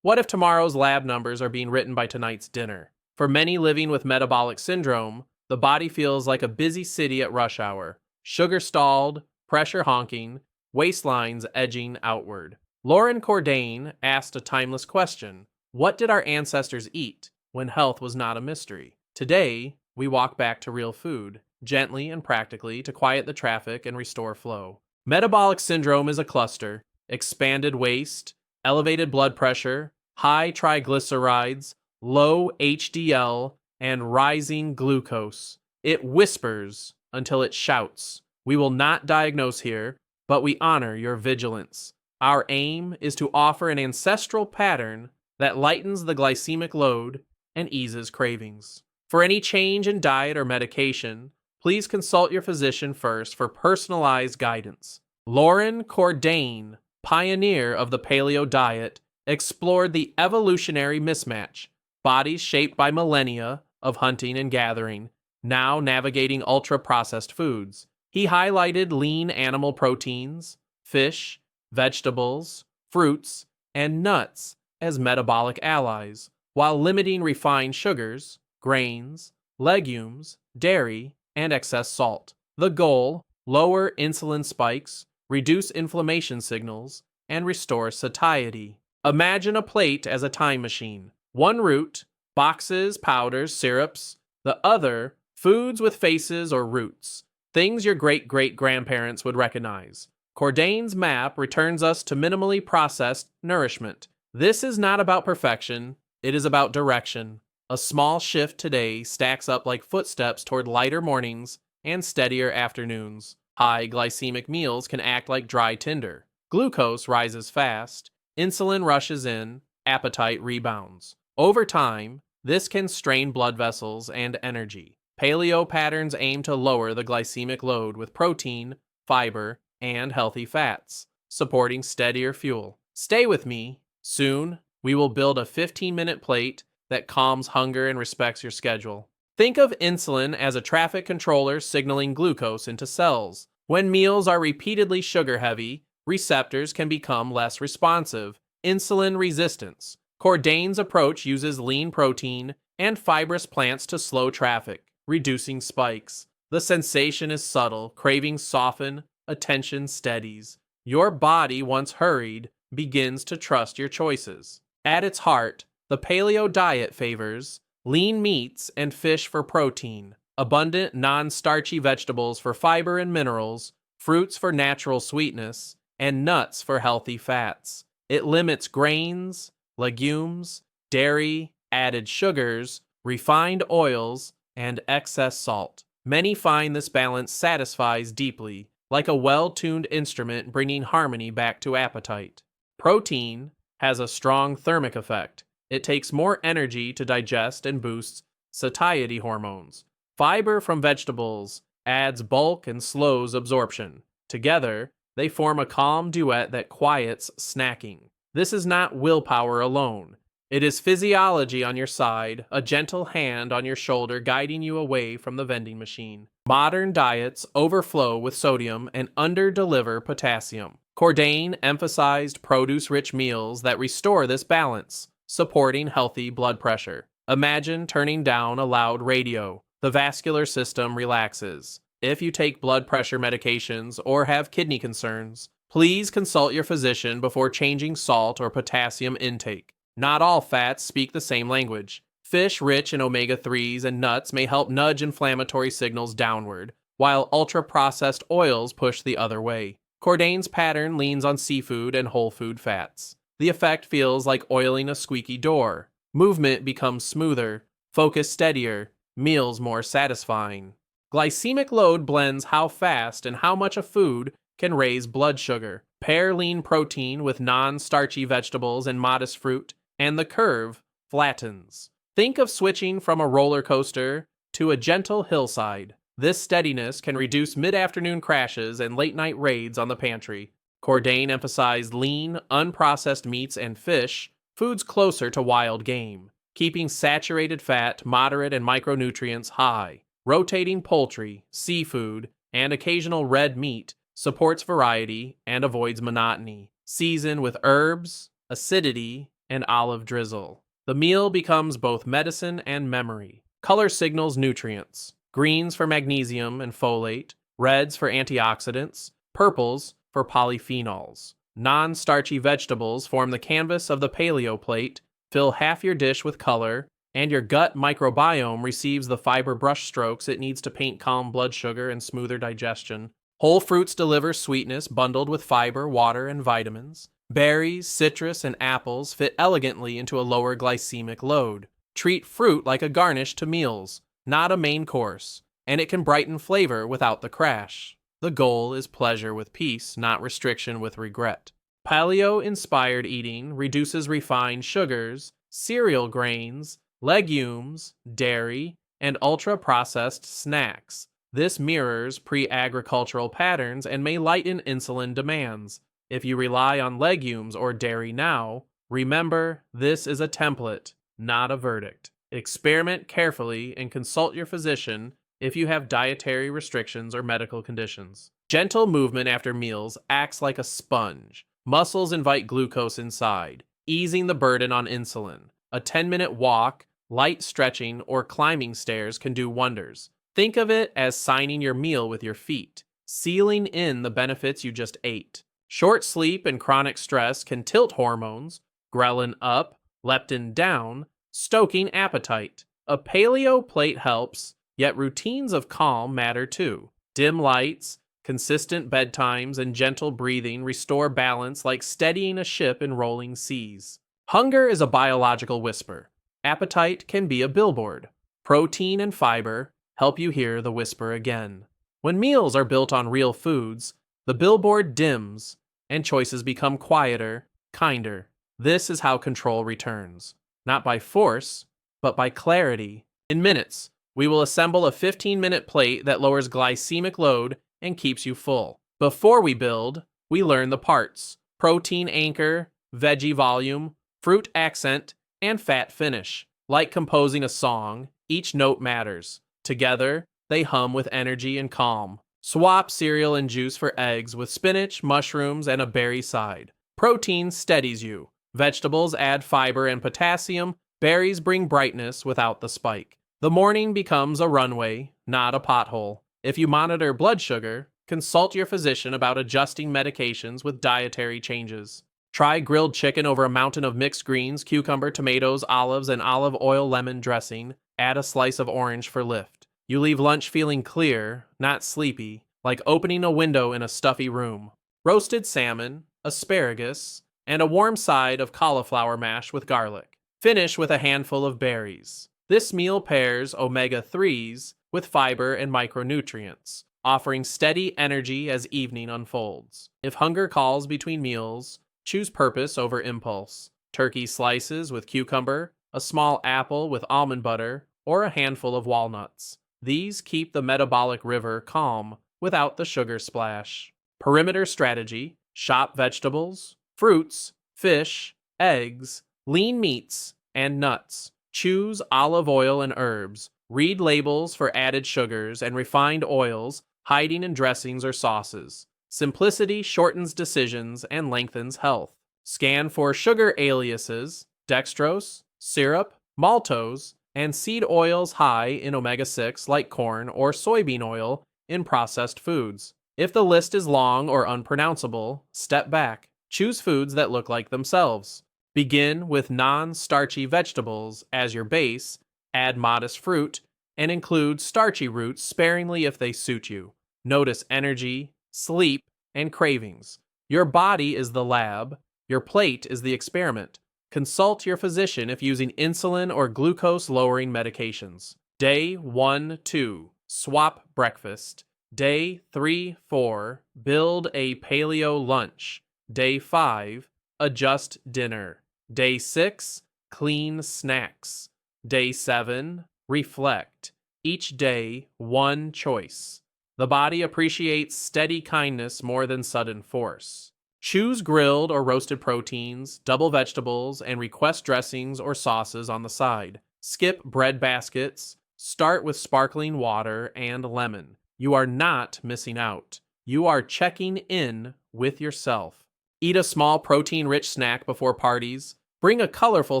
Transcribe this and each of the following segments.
What if tomorrow's lab numbers are being written by tonight's dinner? For many living with metabolic syndrome, the body feels like a busy city at rush hour. Sugar stalled, pressure honking, waistlines edging outward. Loren Cordain asked a timeless question: what did our ancestors eat when health was not a mystery? Today, we walk back to real food, gently and practically, to quiet the traffic and restore flow. Metabolic syndrome is a cluster: expanded waist, elevated blood pressure, high triglycerides, low HDL, and rising glucose. It whispers until it shouts. We will not diagnose here, but we honor your vigilance. Our aim is to offer an ancestral pattern that lightens the glycemic load and eases cravings. For any change in diet or medication, please consult your physician first for personalized guidance. Loren Cordain, pioneer of the Paleo diet, explored the evolutionary mismatch: bodies shaped by millennia of hunting and gathering, now navigating ultra-processed foods. He highlighted lean animal proteins, fish, vegetables, fruits, and nuts as metabolic allies, while limiting refined sugars, grains, legumes, dairy, and excess salt. The goal: lower insulin spikes, reduce inflammation signals, and restore satiety. Imagine a plate as a time machine. One route: boxes, powders, syrups. The other: foods with faces or roots, things your great-great-grandparents would recognize. Cordain's map returns us to minimally processed nourishment. This is not about perfection, it is about direction. A small shift today stacks up like footsteps toward lighter mornings and steadier afternoons. High glycemic meals can act like dry tinder. Glucose rises fast, insulin rushes in, appetite rebounds. Over time, this can strain blood vessels and energy. Paleo patterns aim to lower the glycemic load with protein, fiber, and healthy fats, supporting steadier fuel. Stay with me. Soon, we will build a 15-minute plate that calms hunger and respects your schedule. Think of insulin as a traffic controller signaling glucose into cells. When meals are repeatedly sugar-heavy, receptors can become less responsive. Insulin resistance. Cordain's approach uses lean protein and fibrous plants to slow traffic, reducing spikes. The sensation is subtle, cravings soften, attention steadies. Your body, once hurried, begins to trust your choices. At its heart, the Paleo diet favors lean meats and fish for protein, abundant non-starchy vegetables for fiber and minerals, fruits for natural sweetness, and nuts for healthy fats. It limits grains, legumes, dairy, added sugars, refined oils, and excess salt. Many find this balance satisfies deeply, like a well-tuned instrument bringing harmony back to appetite. Protein has a strong thermic effect. It takes more energy to digest and boosts satiety hormones. Fiber from vegetables adds bulk and slows absorption. Together, they form a calm duet that quiets snacking. This is not willpower alone. It is physiology on your side, a gentle hand on your shoulder guiding you away from the vending machine. Modern diets overflow with sodium and under-deliver potassium. Cordain emphasized produce-rich meals that restore this balance, supporting healthy blood pressure. Imagine turning down a loud radio. The vascular system relaxes. If you take blood pressure medications or have kidney concerns, please consult your physician before changing salt or potassium intake. Not all fats speak the same language. Fish rich in omega-3s and nuts may help nudge inflammatory signals downward, while ultra-processed oils push the other way. Cordain's pattern leans on seafood and whole food fats. The effect feels like oiling a squeaky door. Movement becomes smoother, focus steadier, meals more satisfying. Glycemic load blends how fast and how much a food can raise blood sugar. Pair lean protein with non-starchy vegetables and modest fruit, and the curve flattens. Think of switching from a roller coaster to a gentle hillside. This steadiness can reduce mid-afternoon crashes and late-night raids on the pantry. Cordain emphasized lean, unprocessed meats and fish, foods closer to wild game, keeping saturated fat, moderate, and micronutrients high. Rotating poultry, seafood, and occasional red meat supports variety and avoids monotony. Season with herbs, acidity, and olive drizzle. The meal becomes both medicine and memory. Color signals nutrients: greens for magnesium and folate, reds for antioxidants, purples for polyphenols. Non-starchy vegetables form the canvas of the paleo plate, fill half your dish with color, and your gut microbiome receives the fiber brushstrokes it needs to paint calm blood sugar and smoother digestion. Whole fruits deliver sweetness bundled with fiber, water, and vitamins. Berries, citrus, and apples fit elegantly into a lower glycemic load. Treat fruit like a garnish to meals, not a main course, and it can brighten flavor without the crash. The goal is pleasure with peace, not restriction with regret. Paleo-inspired eating reduces refined sugars, cereal grains, legumes, dairy, and ultra-processed snacks. This mirrors pre-agricultural patterns and may lighten insulin demands. If you rely on legumes or dairy now, remember this is a template, not a verdict. Experiment carefully and consult your physician if you have dietary restrictions or medical conditions. Gentle movement after meals acts like a sponge. Muscles invite glucose inside, easing the burden on insulin. A 10-minute walk, light stretching, or climbing stairs can do wonders. Think of it as signing your meal with your feet, sealing in the benefits you just ate. Short sleep and chronic stress can tilt hormones, ghrelin up, leptin down, stoking appetite. A paleo plate helps, yet routines of calm matter too. Dim lights, consistent bedtimes, and gentle breathing restore balance like steadying a ship in rolling seas. Hunger is a biological whisper. Appetite can be a billboard. Protein and fiber help you hear the whisper again. When meals are built on real foods, the billboard dims and choices become quieter, kinder. This is how control returns. Not by force, but by clarity. In minutes, we will assemble a 15-minute plate that lowers glycemic load and keeps you full. Before we build, we learn the parts: protein anchor, veggie volume, fruit accent, and fat finish. Like composing a song, each note matters. Together, they hum with energy and calm. Swap cereal and juice for eggs with spinach, mushrooms, and a berry side. Protein steadies you. Vegetables add fiber and potassium. Berries bring brightness without the spike. The morning becomes a runway, not a pothole. If you monitor blood sugar, consult your physician about adjusting medications with dietary changes. Try grilled chicken over a mountain of mixed greens, cucumber, tomatoes, olives, and olive oil lemon dressing. Add a slice of orange for lift. You leave lunch feeling clear, not sleepy, like opening a window in a stuffy room. Roasted salmon, asparagus, and a warm side of cauliflower mash with garlic. Finish with a handful of berries. This meal pairs omega-3s with fiber and micronutrients, offering steady energy as evening unfolds. If hunger calls between meals, choose purpose over impulse. Turkey slices with cucumber, a small apple with almond butter, or a handful of walnuts. These keep the metabolic river calm without the sugar splash. Perimeter strategy: shop vegetables, fruits, fish, eggs, lean meats, and nuts. Choose olive oil and herbs. Read labels for added sugars and refined oils, hiding in dressings or sauces. Simplicity shortens decisions and lengthens health. Scan for sugar aliases: dextrose, syrup, maltose, and seed oils high in omega-6 like corn or soybean oil in processed foods. If the list is long or unpronounceable, step back. Choose foods that look like themselves. Begin with non-starchy vegetables as your base, add modest fruit, and include starchy roots sparingly if they suit you. Notice energy, sleep, and cravings. Your body is the lab, your plate is the experiment. Consult your physician if using insulin or glucose-lowering medications. Day 1-2, swap breakfast. Day 3-4, build a paleo lunch. Day 5, adjust dinner. Day 6, clean snacks. Day 7, reflect. Each day, one choice. The body appreciates steady kindness more than sudden force. Choose grilled or roasted proteins, double vegetables, and request dressings or sauces on the side. Skip bread baskets. Start with sparkling water and lemon. You are not missing out. You are checking in with yourself. Eat a small protein-rich snack before parties. Bring a colorful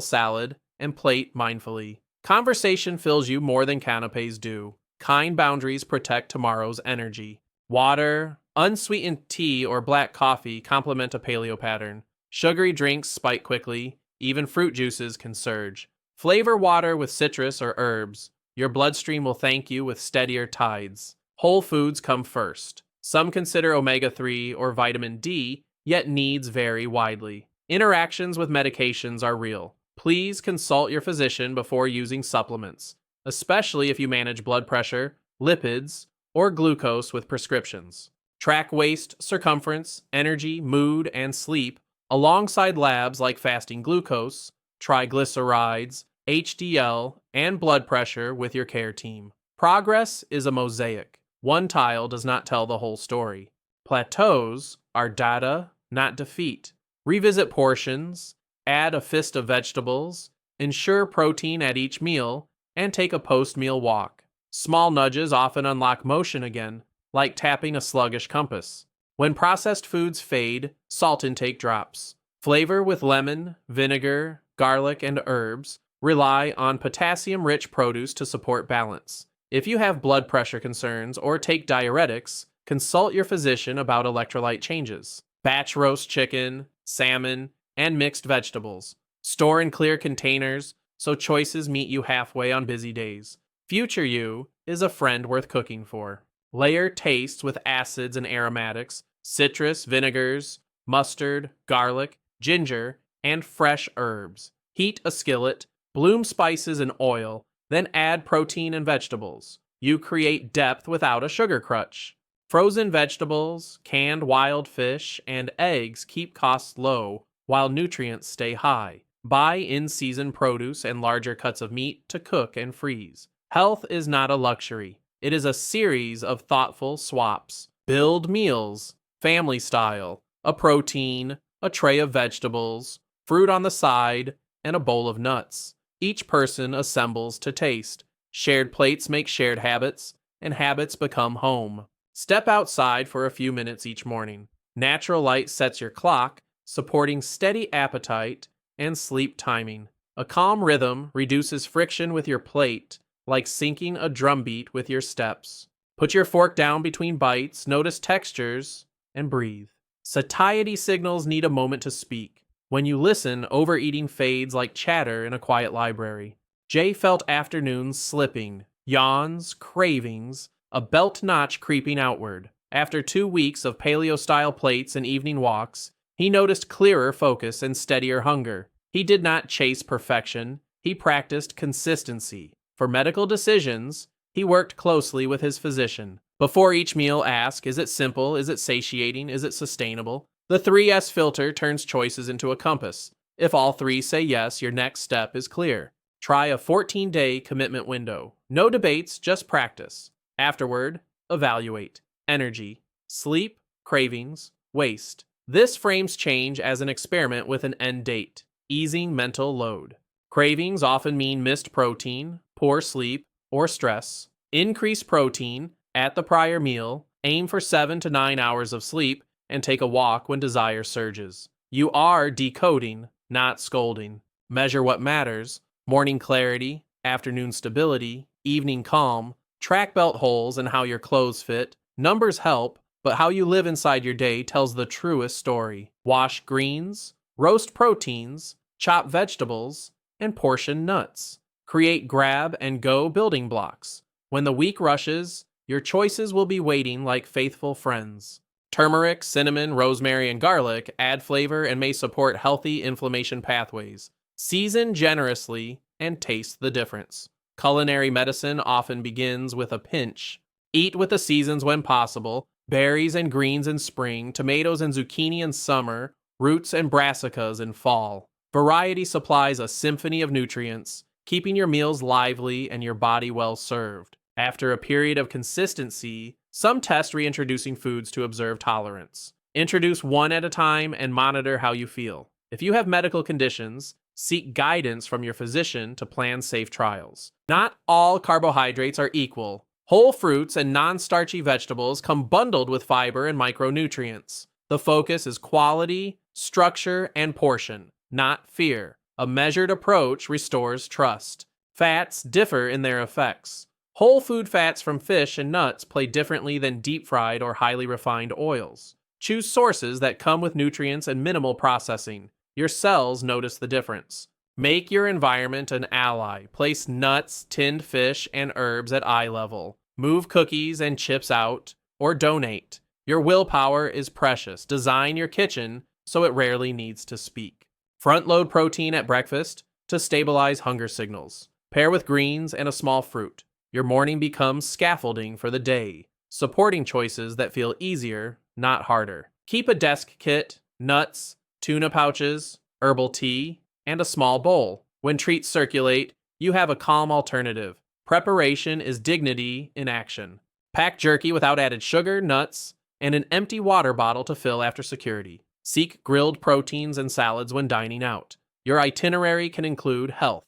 salad and plate mindfully. Conversation fills you more than canapes do. Kind boundaries protect tomorrow's energy. Water, unsweetened tea, or black coffee complement a paleo pattern. Sugary drinks spike quickly. Even fruit juices can surge. Flavor water with citrus or herbs. Your bloodstream will thank you with steadier tides. Whole foods come first. Some consider omega-3 or vitamin D, yet needs vary widely. Interactions with medications are real. Please consult your physician before using supplements, especially if you manage blood pressure, lipids, or glucose with prescriptions. Track waist, circumference, energy, mood, and sleep alongside labs like fasting glucose, triglycerides, HDL, and blood pressure with your care team. Progress is a mosaic. One tile does not tell the whole story. Plateaus are data, not defeat. Revisit portions, add a fist of vegetables, ensure protein at each meal, and take a post-meal walk. Small nudges often unlock motion again, like tapping a sluggish compass. When processed foods fade, salt intake drops. Flavor with lemon, vinegar, garlic, and herbs. Rely on potassium-rich produce to support balance. If you have blood pressure concerns or take diuretics, consult your physician about electrolyte changes. Batch roast chicken, salmon, and mixed vegetables. Store in clear containers so choices meet you halfway on busy days. Future you is a friend worth cooking for. Layer tastes with acids and aromatics, citrus, vinegars, mustard, garlic, ginger, and fresh herbs. Heat a skillet, bloom spices and oil, then add protein and vegetables. You create depth without a sugar crutch. Frozen vegetables, canned wild fish, and eggs keep costs low while nutrients stay high. Buy in-season produce and larger cuts of meat to cook and freeze. Health is not a luxury. It is a series of thoughtful swaps. Build meals, family style, a protein, a tray of vegetables, fruit on the side, and a bowl of nuts. Each person assembles to taste. Shared plates make shared habits, and habits become home. Step outside for a few minutes each morning. Natural light sets your clock, supporting steady appetite and sleep timing. A calm rhythm reduces friction with your plate, like syncing a drumbeat with your steps. Put your fork down between bites, notice textures, and breathe. Satiety signals need a moment to speak. When you listen, overeating fades like chatter in a quiet library. Jay felt afternoons slipping, yawns, cravings, a belt notch creeping outward. After 2 weeks of paleo-style plates and evening walks, he noticed clearer focus and steadier hunger. He did not chase perfection, he practiced consistency. For medical decisions, he worked closely with his physician. Before each meal, ask, is it simple, is it satiating, is it sustainable? The 3S filter turns choices into a compass. If all three say yes, your next step is clear. Try a 14-day commitment window. No debates, just practice. Afterward, evaluate. Energy, sleep, cravings, waste. This frames change as an experiment with an end date, easing mental load. Cravings often mean missed protein, poor sleep, or stress. Increase protein at the prior meal, aim for 7 to 9 hours of sleep, and take a walk when desire surges. You are decoding, not scolding. Measure what matters: morning clarity, afternoon stability, evening calm. Track belt holes and how your clothes fit. Numbers help, but how you live inside your day tells the truest story. Wash greens, roast proteins, chop vegetables, and portion nuts. Create grab-and-go building blocks. When the week rushes, your choices will be waiting like faithful friends. Turmeric, cinnamon, rosemary, and garlic add flavor and may support healthy inflammation pathways. Season generously and taste the difference. Culinary medicine often begins with a pinch. Eat with the seasons when possible: berries and greens in spring, tomatoes and zucchini in summer, roots and brassicas in fall. Variety supplies a symphony of nutrients, keeping your meals lively and your body well served. After a period of consistency, some test reintroducing foods to observe tolerance. Introduce one at a time and monitor how you feel. If you have medical conditions, seek guidance from your physician to plan safe trials. Not all carbohydrates are equal. Whole fruits and non-starchy vegetables come bundled with fiber and micronutrients. The focus is quality, structure, and portion, not fear. A measured approach restores trust. Fats differ in their effects. Whole food fats from fish and nuts play differently than deep fried or highly refined oils. Choose sources that come with nutrients and minimal processing. Your cells notice the difference. Make your environment an ally. Place nuts, tinned fish, and herbs at eye level. Move cookies and chips out, or donate. Your willpower is precious. Design your kitchen so it rarely needs to speak. Front load protein at breakfast to stabilize hunger signals. Pair with greens and a small fruit. Your morning becomes scaffolding for the day, supporting choices that feel easier, not harder. Keep a desk kit, nuts, tuna pouches, herbal tea, and a small bowl. When treats circulate, you have a calm alternative. Preparation is dignity in action. Pack jerky without added sugar, nuts, and an empty water bottle to fill after security. Seek grilled proteins and salads when dining out. Your itinerary can include health.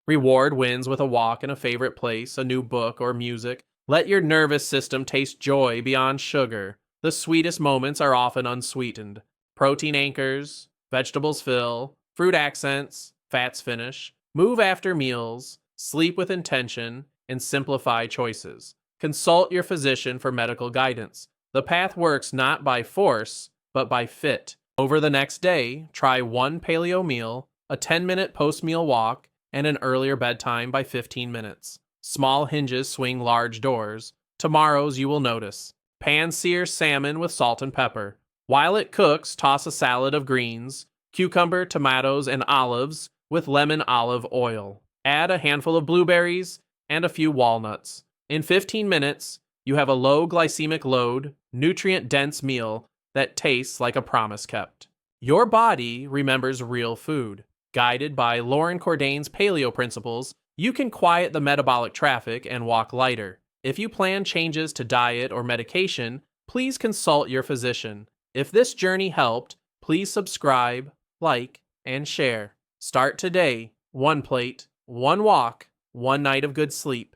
Reward wins with a walk in a favorite place, a new book, or music. Let your nervous system taste joy beyond sugar. The sweetest moments are often unsweetened. Protein anchors, vegetables fill, fruit accents, fats finish. Move after meals, sleep with intention, and simplify choices. Consult your physician for medical guidance. The path works not by force, but by fit. Over the next day, try one paleo meal, a 10-minute post-meal walk, and an earlier bedtime by 15 minutes. Small hinges swing large doors. Tomorrow's you will notice. Pan-sear salmon with salt and pepper. While it cooks, toss a salad of greens, cucumber, tomatoes, and olives with lemon olive oil. Add a handful of blueberries and a few walnuts. In 15 minutes, you have a low glycemic load, nutrient-dense meal that tastes like a promise kept. Your body remembers real food. Guided by Loren Cordain's Paleo principles, you can quiet the metabolic traffic and walk lighter. If you plan changes to diet or medication, please consult your physician. If this journey helped, please subscribe, like, and share. Start today. One plate, one walk, one night of good sleep.